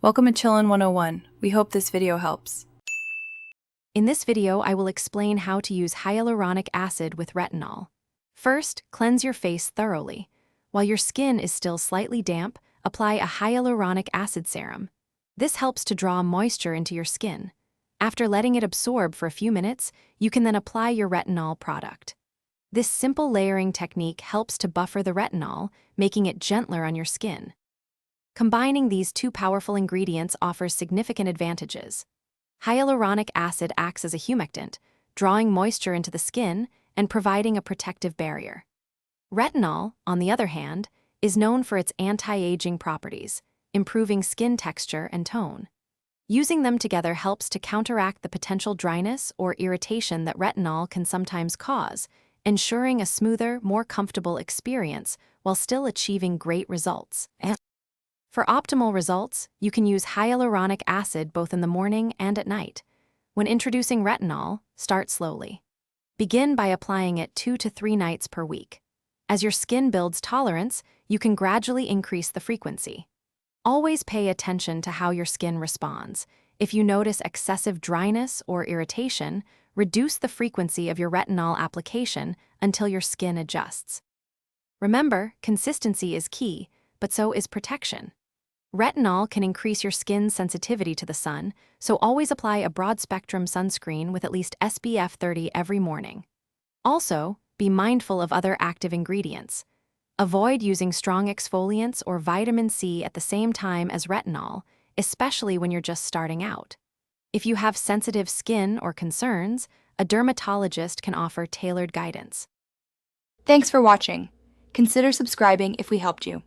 Welcome to Chillin' 101. We hope this video helps. In this video, I will explain how to use hyaluronic acid with retinol. First, cleanse your face thoroughly. While your skin is still slightly damp, apply a hyaluronic acid serum. This helps to draw moisture into your skin. After letting it absorb for a few minutes, you can then apply your retinol product. This simple layering technique helps to buffer the retinol, making it gentler on your skin. Combining these two powerful ingredients offers significant advantages. Hyaluronic acid acts as a humectant, drawing moisture into the skin and providing a protective barrier. Retinol, on the other hand, is known for its anti-aging properties, improving skin texture and tone. Using them together helps to counteract the potential dryness or irritation that retinol can sometimes cause, ensuring a smoother, more comfortable experience while still achieving great results. For optimal results, you can use hyaluronic acid both in the morning and at night. When introducing retinol, start slowly. Begin by applying it 2 to 3 nights per week. As your skin builds tolerance, you can gradually increase the frequency. Always pay attention to how your skin responds. If you notice excessive dryness or irritation, reduce the frequency of your retinol application until your skin adjusts. Remember, consistency is key, but so is protection. Retinol can increase your skin's sensitivity to the sun, so always apply a broad-spectrum sunscreen with at least SPF 30 every morning. Also, be mindful of other active ingredients. Avoid using strong exfoliants or vitamin C at the same time as retinol, especially when you're just starting out. If you have sensitive skin or concerns, a dermatologist can offer tailored guidance. Thanks for watching. Consider subscribing if we helped you.